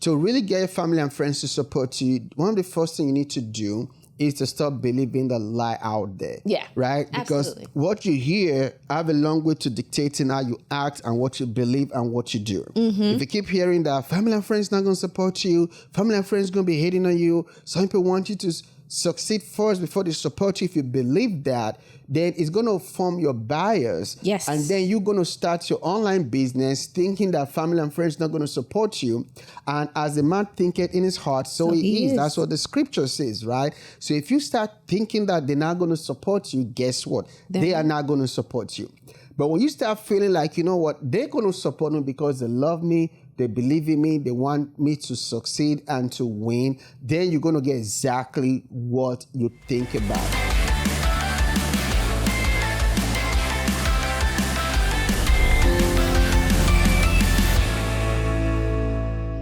to really get your family and friends to support you, one of the first things you need to do is to stop believing the lie out there. Yeah. Right? Because absolutely. what you hear have a long way to dictating how you act and what you believe and what you do. If you keep hearing that family and friends not going to support you, family and friends going to be hating on you, some people want you to succeed first before they support you. If you believe that, then it's going to form your bias. Yes. And then you're going to start your online business thinking that family and friends not going to support you. And as the man thinketh in his heart, so he is. That's what the scripture says, right? So if you start thinking that they're not going to support you, guess what? They are not going to support you. But when you start feeling like, you know what, they're going to support me because they love me, they believe in me, they want me to succeed and to win, then you're going to get exactly what you think about.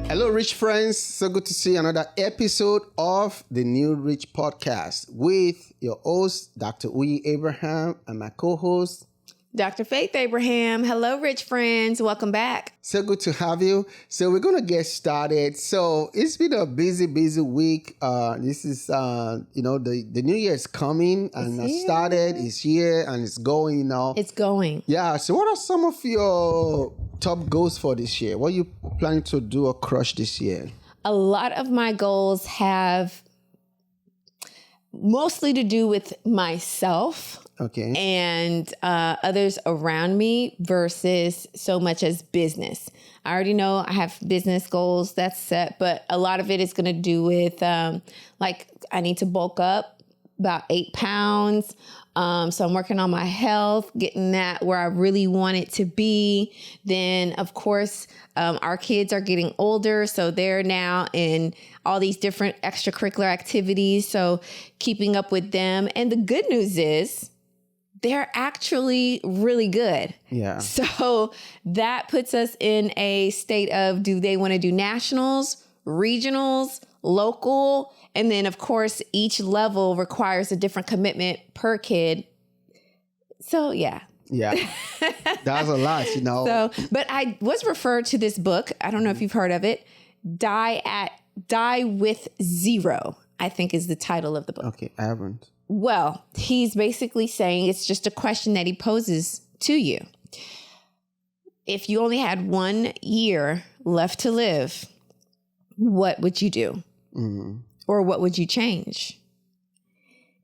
Hello, Rich friends. So good to see another episode of the New Rich Podcast with your host, Dr. Uyi Abraham, and my co-host, Dr. Faith Abraham. Hello, rich friends. Welcome back. So good to have you. So we're going to get started. So it's been a busy week. This is, the new year is coming and it started. It's here and it's going, It's going. Yeah. So what are some of your top goals for this year? What are you planning to do or crush this year? A lot of my goals have mostly to do with myself. Okay. And others around me versus so much as business. I already know I have business goals that's set, but a lot of it is going to do with I need to bulk up about 8 pounds. So I'm working on my health, getting that where I really want it to be. Then, of course, our kids are getting older, so they're now in all these different extracurricular activities. So keeping up with them. And the good news is, they're actually really good. Yeah. So that puts us in a state of, do they want to do nationals, regionals, local? And then, of course, each level requires a different commitment per kid. So, yeah. Yeah. That's a lot, So, but I was referred to this book. I don't know if you've heard of it. Die with Zero, I think is the title of the book. Okay, I haven't. Well, he's basically saying it's just a question that he poses to you. If you only had 1 year left to live, what would you do? Mm-hmm. Or what would you change?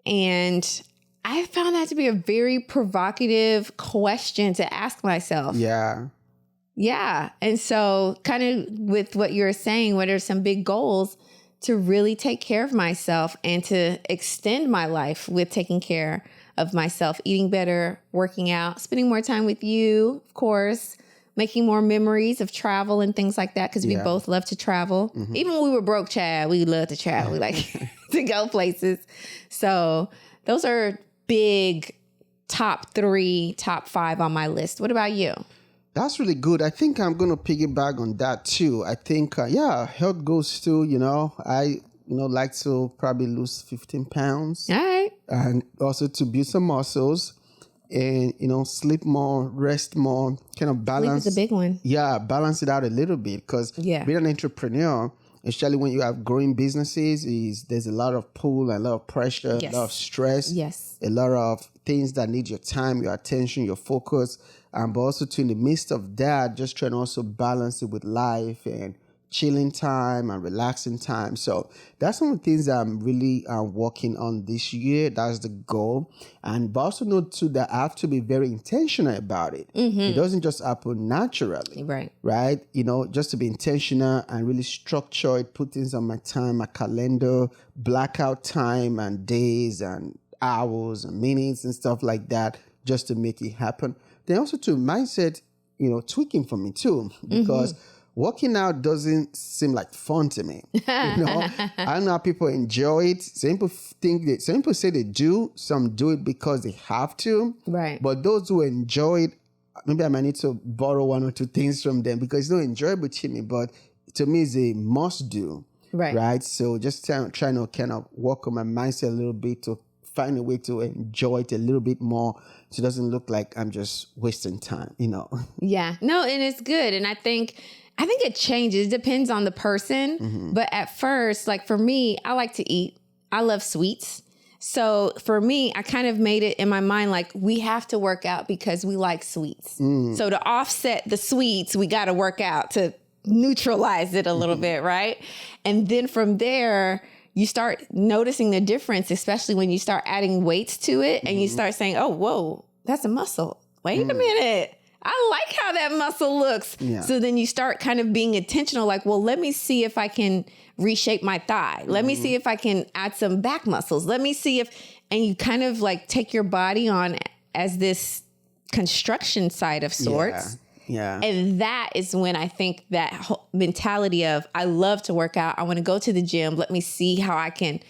And I found that to be a very provocative question to ask myself. Yeah. Yeah. And so kind of with what you're saying, what are some big goals to really take care of myself and to extend my life with taking care of myself, eating better, working out, spending more time with you, of course, making more memories of travel and things like that, because we both love to travel. Mm-hmm. Even when we were broke, Chad, we love to travel. We like to go places. So those are big top 3, top 5 on my list. What about you? That's really good. I think I'm going to piggyback on that too. I think, health goals too, I, like to probably lose 15 pounds. All right. And also to build some muscles and, sleep more, rest more, kind of balance. Sleep is a big one. Yeah, balance it out a little bit because being an entrepreneur, especially when you have growing businesses, there's a lot of pull, a lot of pressure, a lot of stress, a lot of things that need your time, your attention, your focus. But also too, in the midst of that, just trying to also balance it with life and chilling time and relaxing time. So that's one of the things that I'm really working on this year. That's the goal. But also know too that I have to be very intentional about it. Mm-hmm. It doesn't just happen naturally. Right? Just to be intentional and really structure it, put things on my time, my calendar, blackout time and days and hours and minutes and stuff like that, just to make it happen. Then also too, mindset, tweaking for me too, because working out doesn't seem like fun to me. I don't know how people enjoy it. Some people say they do, some do it because they have to. Right. But those who enjoy it, maybe I might need to borrow 1 or 2 things from them because it's not enjoyable to me, but to me it's a must do. Right. So just trying to kind of work on my mindset a little bit to find a way to enjoy it a little bit more so it doesn't look like I'm just wasting time, Yeah. No, and it's good. And I think I think it changes. It depends on the person. Mm-hmm. But at first, like for me, I like to eat. I love sweets. So for me, I kind of made it in my mind, like we have to work out because we like sweets. So to offset the sweets, we got to work out to neutralize it a little bit, right? And then from there, you start noticing the difference, especially when you start adding weights to it and you start saying, oh, whoa, that's a muscle. Wait a minute. I like how that muscle looks. Yeah. So then you start kind of being intentional, like, well, let me see if I can reshape my thigh. Let me see if I can add some back muscles. Let me see if, and you kind of like take your body on as this construction site of sorts. Yeah. And that is when I think that whole mentality of, I love to work out. I want to go to the gym. Let me see how I can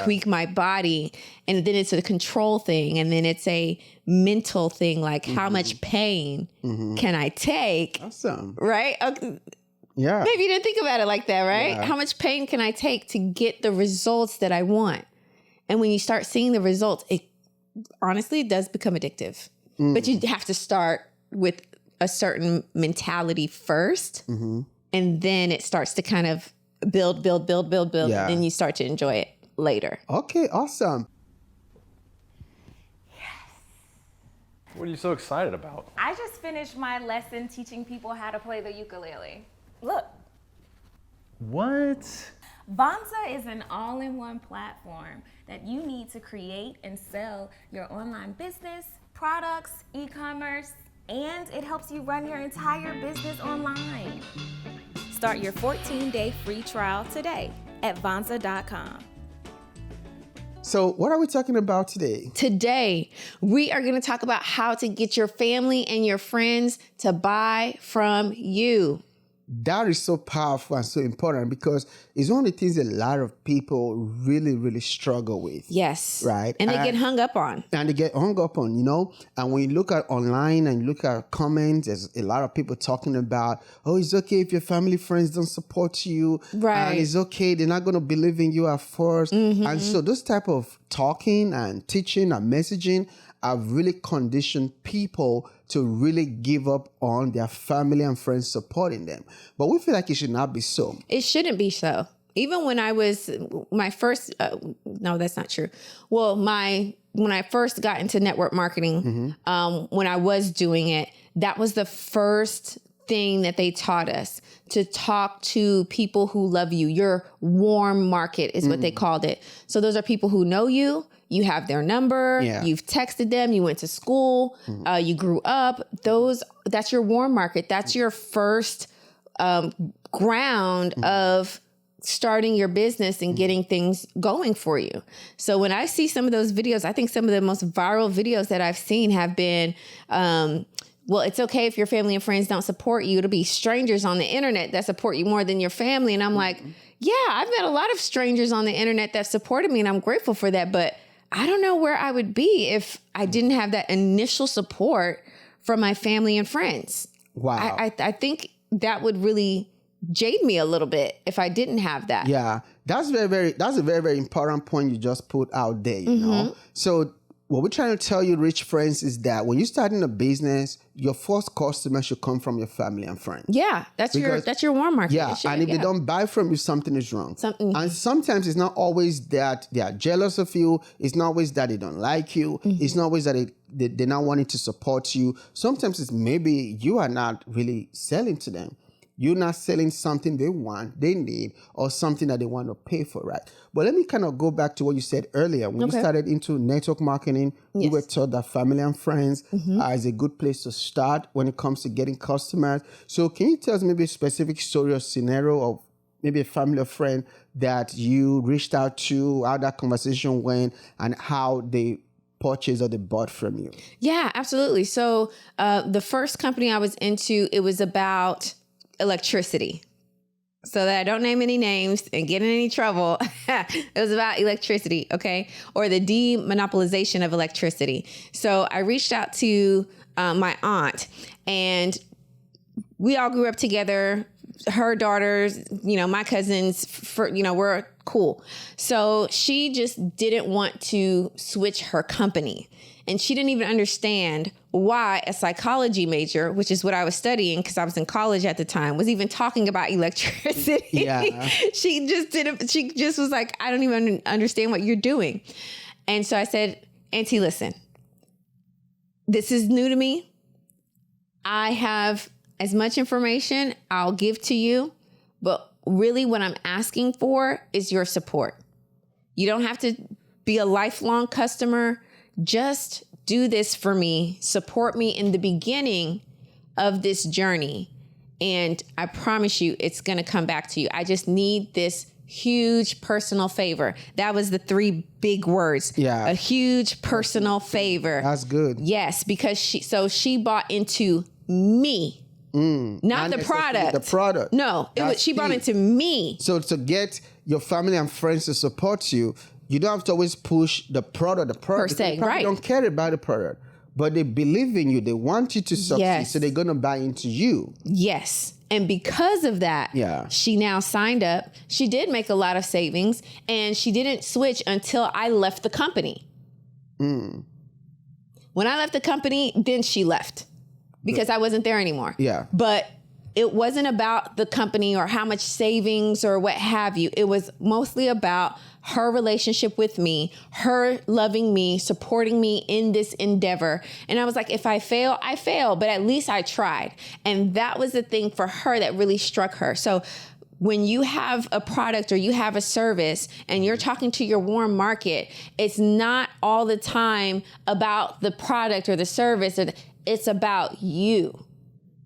tweak my body. And then it's a control thing. And then it's a mental thing, like how much pain can I take? Awesome. Right? Okay. Yeah. Maybe you didn't think about it like that, right? Yeah. How much pain can I take to get the results that I want? And when you start seeing the results, it honestly does become addictive. But you have to start with a certain mentality first, and then it starts to kind of build, and then you start to enjoy it later. Okay, awesome. Yes. What are you so excited about? I just finished my lesson teaching people how to play the ukulele. Look. What? Vonza is an all-in-one platform that you need to create and sell your online business, products, e-commerce, and it helps you run your entire business online. Start your 14-day free trial today at Vonza.com. So what are we talking about today? Today, we are going to talk about how to get your family and your friends to buy from you. That is so powerful and so important because it's one of the things a lot of people really, really struggle with. Yes. Right. And they get hung up on. And they get hung up on, you know. And when you look at online and you look at comments, there's a lot of people talking about, oh, it's okay if your family, friends don't support you. Right. And it's okay. They're not going to believe in you at first. And so those type of talking and teaching and messaging have really conditioned people to really give up on their family and friends supporting them. But we feel like it should not be so. It shouldn't be so. Even when I was my first, no, that's not true. Well, when I first got into network marketing, when I was doing it, that was the first thing that they taught us, to talk to people who love you. Your warm market is what they called it. So those are people who know you. You have their number, you've texted them, you went to school, you grew up. That's your warm market. That's your first ground of starting your business and getting things going for you. So when I see some of those videos, I think some of the most viral videos that I've seen have been, well, it's okay if your family and friends don't support you. It'll be strangers on the internet that support you more than your family. And I'm like, yeah, I've met a lot of strangers on the internet that supported me and I'm grateful for that. But I don't know where I would be if I didn't have that initial support from my family and friends. Wow. I think that would really jade me a little bit if I didn't have that. Yeah, that's a very important point you just put out there, you know? So what we're trying to tell you, rich friends, is that when you're starting a business, your first customer should come from your family and friends. Yeah, that's your warm market. Yeah, and if they don't buy from you, something is wrong. And sometimes it's not always that they are jealous of you. It's not always that they don't like you. It's not always that they're not wanting to support you. Sometimes it's maybe you are not really selling to them. You're not selling something they want, they need, or something that they want to pay for, right? But let me kind of go back to what you said earlier. When you started into network marketing, you were taught that family and friends is a good place to start when it comes to getting customers. So can you tell us maybe a specific story or scenario of maybe a family or friend that you reached out to, how that conversation went, and how they purchased or they bought from you? Yeah, absolutely. So the first company I was into, it was about electricity. So that I don't name any names and get in any trouble. It was about electricity, okay? Or the demonopolization of electricity. So I reached out to my aunt, and we all grew up together, her daughters, my cousins, we're cool. So she just didn't want to switch her company. And she didn't even understand why a psychology major, which is what I was studying because I was in college at the time, was even talking about electricity. Yeah. She just was like, I don't even understand what you're doing. And so I said, Auntie, listen, this is new to me. I have as much information I'll give to you, but really what I'm asking for is your support. You don't have to be a lifelong customer. Just do this for me. Support me in the beginning of this journey. And I promise you, it's going to come back to you. I just need this huge personal favor. That was the 3 big words. Yeah. A huge personal favor. That's good. Yes, because she bought into me. Not the product. The product. No, she bought into me. So to get your family and friends to support you, you don't have to always push the product. Per se, right? Don't care about the product, but they believe in you. They want you to succeed, yes. So they're going to buy into you. Yes. And because of that, she now signed up. She did make a lot of savings, and she didn't switch until I left the company. When I left the company, then she left because I wasn't there anymore. Yeah. But it wasn't about the company or how much savings or what have you. It was mostly about her relationship with me, her loving me, supporting me in this endeavor. And I was like, if I fail, I fail, but at least I tried. And that was the thing for her that really struck her. So when you have a product or you have a service and you're talking to your warm market, it's not all the time about the product or the service. It's about you.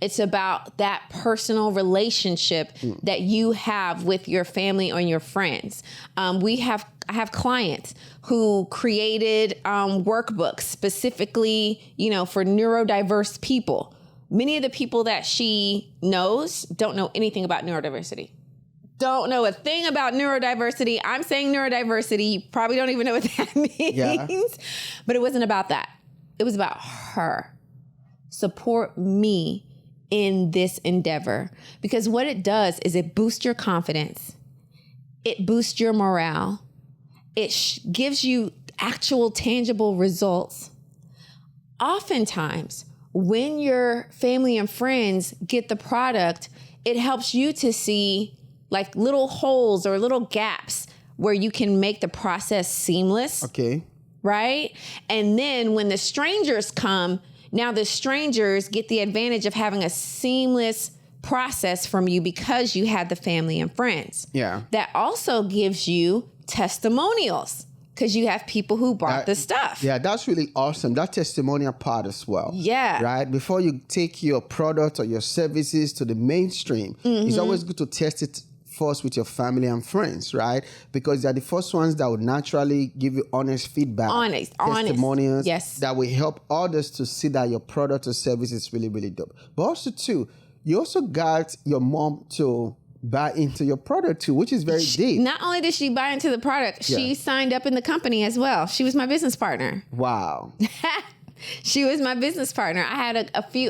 It's about that personal relationship that you have with your family or your friends. I have clients who created workbooks specifically, for neurodiverse people. Many of the people that she knows don't know anything about neurodiversity. Don't know a thing about neurodiversity. I'm saying neurodiversity. You probably don't even know what that means. Yeah. But it wasn't about that. It was about her. Support me in this endeavor, because what it does is it boosts your confidence. It boosts your morale. It gives you actual tangible results. Oftentimes, when your family and friends get the product, it helps you to see like little holes or little gaps where you can make the process seamless. Okay. Right? And then when the strangers come, now the strangers get the advantage of having a seamless process from you because you had the family and friends. Yeah. That also gives you testimonials because you have people who bought the stuff. Yeah, that's really awesome. That testimonial part as well. Yeah. Right? Before you take your product or your services to the mainstream, it's always good to test it first with your family and friends, right? Because they're the first ones that would naturally give you honest feedback. Testimonials. Yes. That will help others to see that your product or service is really, really dope. But also too, you also got your mom to buy into your product too, which is very deep. Not only did she buy into the product, she signed up in the company as well. She was my business partner. Wow. She was my business partner. I had a few,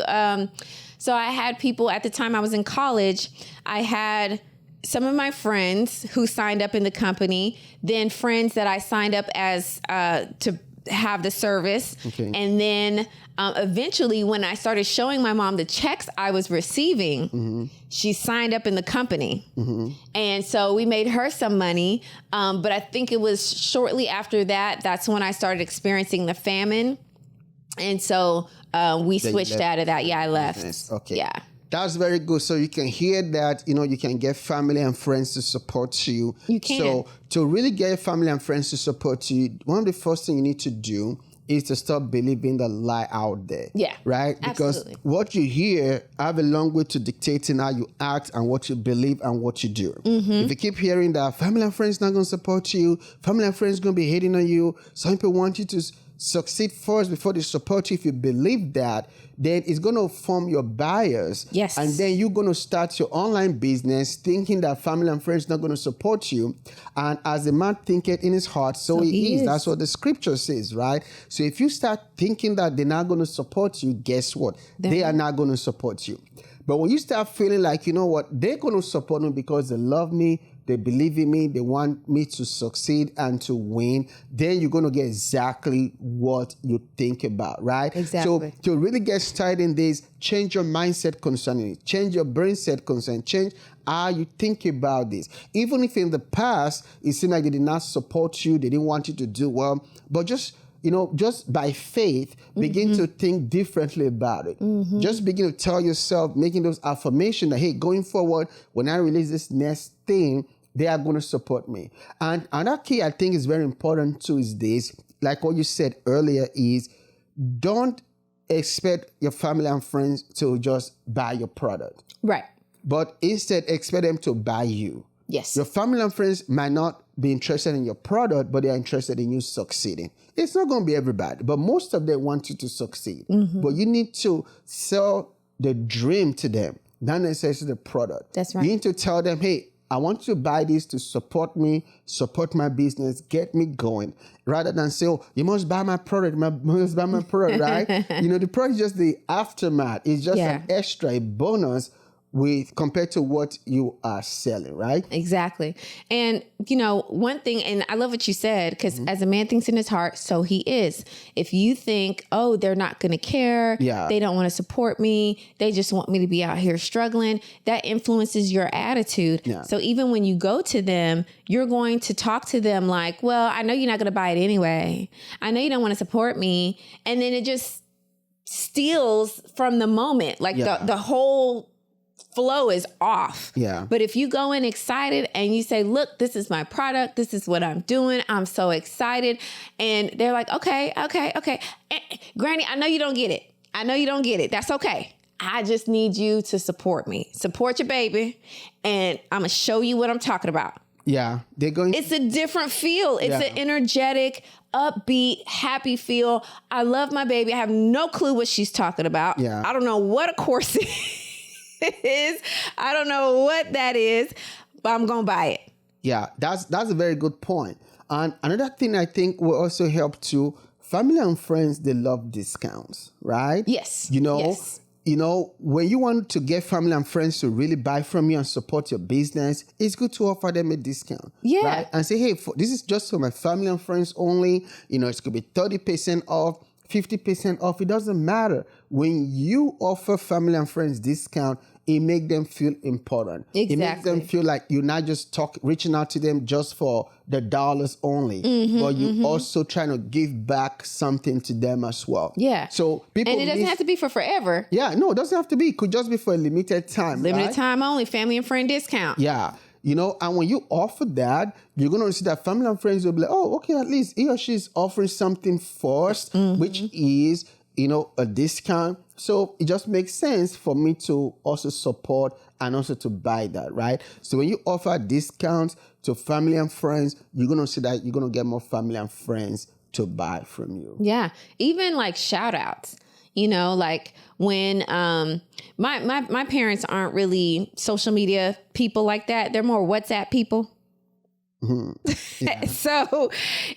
so I had people at the time I was in college. I had some of my friends who signed up in the company, then friends that I signed up as to have the service. Okay. And then eventually when I started showing my mom the checks I was receiving, she signed up in the company. And so we made her some money. But I think it was shortly after that, that's when I started experiencing the famine. And so we switched out of that. Yeah, I left. Business. Okay. Yeah. That's very good. So you can hear that, you can get family and friends to support you. You can. So to really get family and friends to support you, one of the first things you need to do is to stop believing the lie out there. Yeah. Right? Because absolutely. what you hear have a long way to dictating how you act and what you believe and what you do. If you keep hearing that family and friends not going to support you, family and friends going to be hating on you, some people want you to succeed first before they support you. If you believe that, then it's going to form your bias. Yes. And then you're going to start your online business thinking that family and friends not going to support you. And as a man thinketh in his heart, so he is. That's what the scripture says, right? So if you start thinking that they're not going to support you, guess what? They are not going to support you. But when you start feeling like, you know what, they're going to support me because they love me, they believe in me, they want me to succeed and to win, then you're going to get exactly what you think about, right? Exactly. So to really get started in this, change your mindset concerning it, change your brain set concerning it, change how you think about this. Even if in the past, it seemed like they did not support you, they didn't want you to do well, but just by faith, begin to think differently about it. Just begin to tell yourself, making those affirmations that, hey, going forward, when I release this next thing, they are going to support me. And another key I think is very important too is this, like what you said earlier, is don't expect your family and friends to just buy your product. Right. But instead, expect them to buy you. Yes. Your family and friends might not be interested in your product, but they're interested in you succeeding. It's not going to be everybody, but most of them want you to succeed. But you need to sell the dream to them, not necessarily the product. That's right. You need to tell them, hey, I want you to buy this to support me, support my business, get me going, rather than say, oh, you must buy my product, right? The product is just the aftermath. It's just an extra, a bonus compared to what you are selling, right? Exactly. And, one thing, and I love what you said, because as a man thinks in his heart, so he is. If you think, oh, they're not going to care, they don't want to support me, they just want me to be out here struggling, that influences your attitude. Yeah. So even when you go to them, you're going to talk to them like, well, I know you're not going to buy it anyway. I know you don't want to support me. And then it just steals from the moment. Like the whole flow is off. Yeah. But if you go in excited and you say, look, this is my product, this is what I'm doing, I'm so excited. And they're like, okay. Granny, I know you don't get it. That's okay. I just need you to support me. Support your baby. And I'm going to show you what I'm talking about. Yeah. It's a different feel. It's an energetic, upbeat, happy feel. I love my baby. I have no clue what she's talking about. Yeah. I don't know what a course is. I don't know what that is, but I'm going to buy it. Yeah, that's a very good point. And another thing I think will also help too, family and friends, they love discounts, right? Yes. Yes. When you want to get family and friends to really buy from you and support your business, it's good to offer them a discount. Yeah. Right? And say, hey, this is just for my family and friends only. It could be 30% off, 50% off. It doesn't matter. When you offer family and friends discount, it makes them feel important. Exactly. It makes them feel like you're not just reaching out to them just for the dollars only, but you're also trying to give back something to them as well. Yeah. So and it doesn't have to be for forever. Yeah, no, it doesn't have to be. It could just be for a limited time. Limited time only, family and friend discount. Yeah. And when you offer that, you're going to see that family and friends will be like, oh, okay, at least he or she is offering something first, which is, a discount. So it just makes sense for me to also support and also to buy that, right? So when you offer discounts to family and friends, you're going to see that you're going to get more family and friends to buy from you. Yeah. Even like shout outs. Like when my parents aren't really social media people like that. They're more WhatsApp people. Yeah. So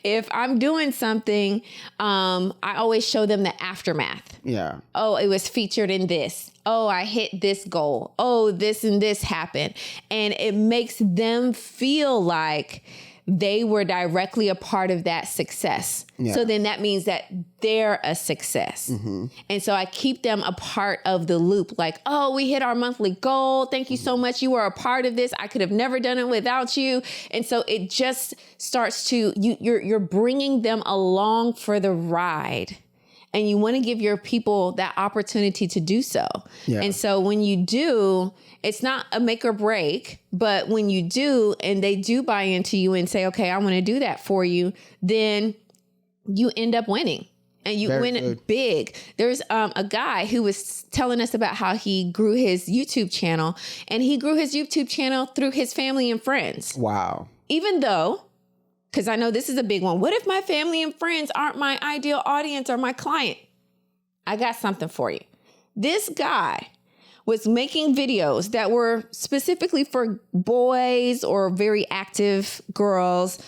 if I'm doing something, I always show them the aftermath. Yeah. Oh, it was featured in this. Oh, I hit this goal. Oh, this and this happened. And it makes them feel like they were directly a part of that success. Yeah. So then that means that they're a success. And so I keep them a part of the loop. Like, oh, we hit our monthly goal. Thank you so much. You were a part of this. I could have never done it without you. And so it just starts to, you're bringing them along for the ride. And you want to give your people that opportunity to do so. Yeah. And so when you do, it's not a make or break, but when you do, and they do buy into you and say, okay, I want to do that for you, then you end up winning. And you win big. There's a guy who was telling us about how he grew his YouTube channel, and he grew his YouTube channel through his family and friends. Wow. Even though, because I know this is a big one. What if my family and friends aren't my ideal audience or my client? I got something for you. This guy was making videos that were specifically for boys or very active girls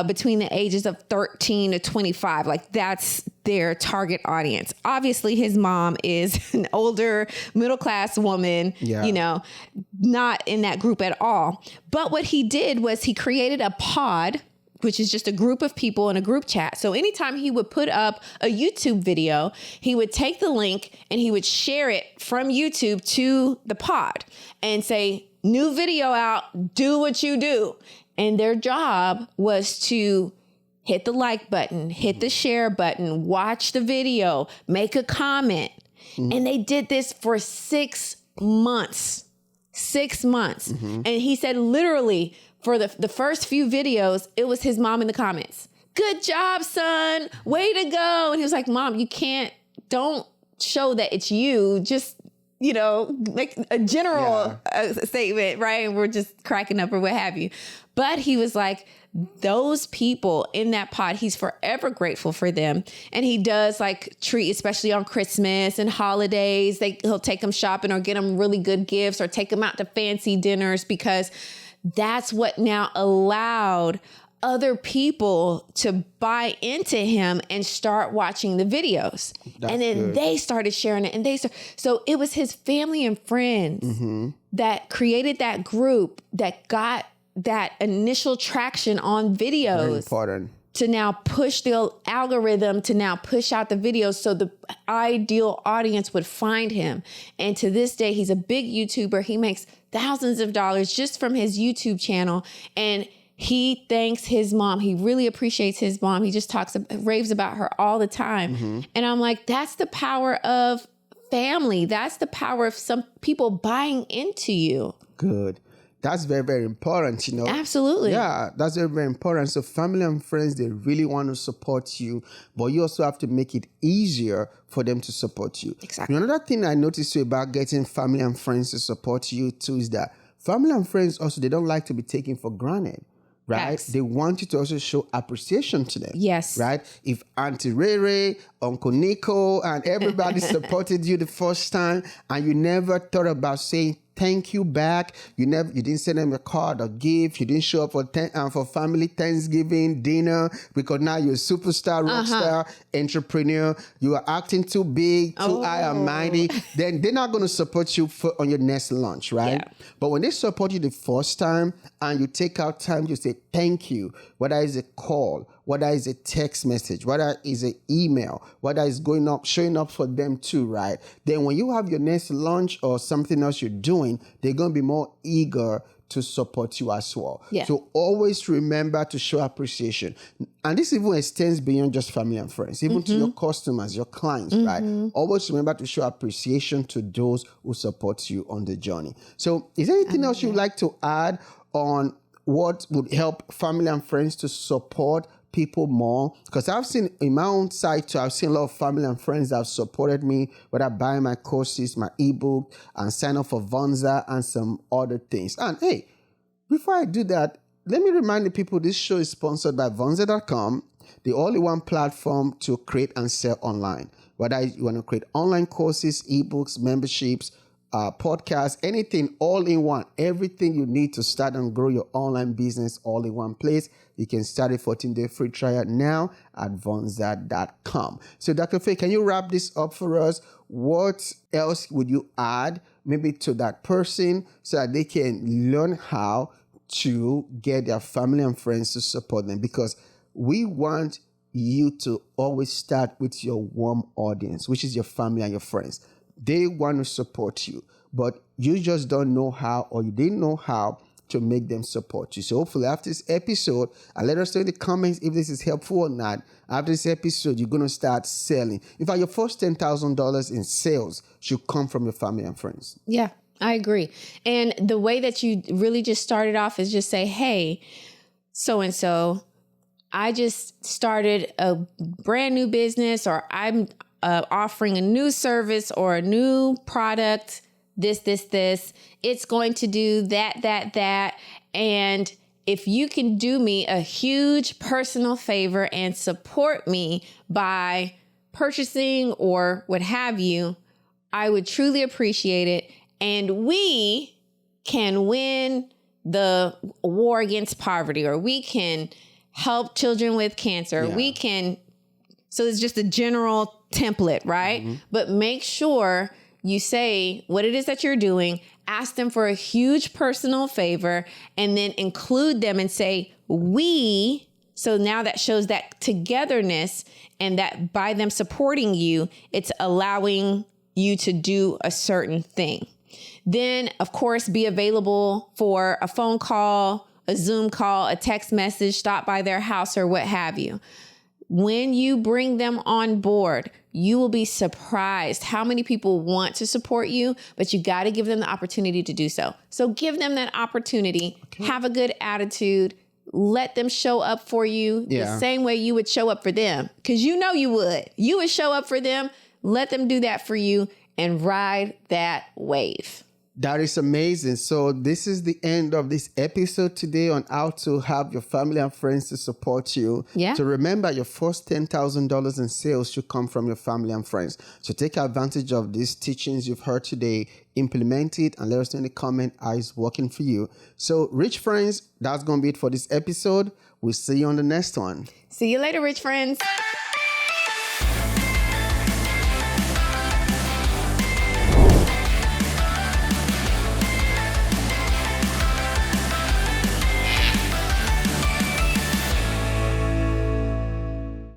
between the ages of 13 to 25. Like that's their target audience. Obviously, his mom is an older middle-class woman, not in that group at all. But what he did was he created a pod, which is just a group of people in a group chat. So anytime he would put up a YouTube video, he would take the link and he would share it from YouTube to the pod and say, new video out, do what you do. And their job was to hit the like button, hit the share button, watch the video, make a comment. And they did this for 6 months. 6 months. And he said literally for the first few videos, it was his mom in the comments. Good job, son. Way to go. And he was like, Mom, don't show that it's you. Just, make a general statement, right? And we're just cracking up or what have you. But he was like, those people in that pod, he's forever grateful for them. And he does like treat, especially on Christmas and holidays, he'll take them shopping or get them really good gifts or take them out to fancy dinners, because that's what now allowed other people to buy into him and start watching the videos. That's and then good. They started sharing it, and so it was his family and friends that created that group that got that initial traction on videos. Very important. To now push the algorithm to now push out the videos so the ideal audience would find him. And to this day, he's a big YouTuber. He makes thousands of dollars just from his YouTube channel. And he thanks his mom. He really appreciates his mom. He just raves about her all the time. And I'm like, that's the power of family. That's the power of some people buying into you. Good. That's very, very important, Absolutely. Yeah, that's very, very important. So family and friends, they really want to support you, but you also have to make it easier for them to support you. Exactly. Another thing I noticed about getting family and friends to support you too is that family and friends also, they don't like to be taken for granted. Right? Yes. They want you to also show appreciation to them. Yes. Right? If Auntie Rere, Uncle Nico, and everybody supported you the first time and you never thought about saying thank you back, you didn't send them a card or gift, you didn't show up for family Thanksgiving dinner because now you're a superstar, rock star, entrepreneur, you are acting too big, too high and mighty, then they're not going to support you on your next launch, right? Yeah. But when they support you the first time and you take out time to say thank you, whether it's a call, whether it's a text message, whether it's an email, whether it's showing up for them too, right? Then when you have your next launch or something else you're doing, they're going to be more eager to support you as well. Yeah. So always remember to show appreciation. And this even extends beyond just family and friends, even to your customers, your clients, right? Always remember to show appreciation to those who support you on the journey. So is there anything else you'd like to add on what would help family and friends to support people more? Because I've seen in my own site too, I've seen a lot of family and friends that have supported me, whether buying my courses, my ebook, and sign up for Vonza and some other things. And hey, before I do that, let me remind the people this show is sponsored by Vonza.com, the only one platform to create and sell online. Whether you want to create online courses, ebooks, memberships, podcasts, anything all in one, everything you need to start and grow your online business all in one place. You can start a 14-day free trial now at Vonza.com. So Dr. Faye, can you wrap this up for us? What else would you add maybe to that person so that they can learn how to get their family and friends to support them? Because we want you to always start with your warm audience, which is your family and your friends. They want to support you, but you just don't know how, or you didn't know how to make them support you. So hopefully after this episode, and let us know in the comments if this is helpful or not. After this episode, you're going to start selling. In fact, your first $10,000 in sales should come from your family and friends. Yeah, I agree. And the way that you really just started off is just say, hey, so-and-so, I just started a brand new business, or I'm offering a new service or a new product, this. It's going to do that. And if you can do me a huge personal favor and support me by purchasing or what have you, I would truly appreciate it. And we can win the war against poverty, or we can help children with cancer. Yeah. We can So it's just a general template, right? Mm-hmm. But make sure you say what it is that you're doing, ask them for a huge personal favor, and then include them and say, we. So now that shows that togetherness, and that by them supporting you, it's allowing you to do a certain thing. Then, of course, be available for a phone call, a Zoom call, a text message, stop by their house or what have you. When you bring them on board, you will be surprised how many people want to support you, but you got to give them the opportunity to do so. So give them that opportunity, have a good attitude, let them show up for you the same way you would show up for them. Because you know you would. You would show up for them, let them do that for you, and ride that wave. That is amazing. So this is the end of this episode today on how to have your family and friends to support you. Yeah. So remember, your first $10,000 in sales should come from your family and friends. So take advantage of these teachings you've heard today, implement it, and let us know in the comment how it's working for you. So rich friends, that's going to be it for this episode. We'll see you on the next one. See you later, rich friends.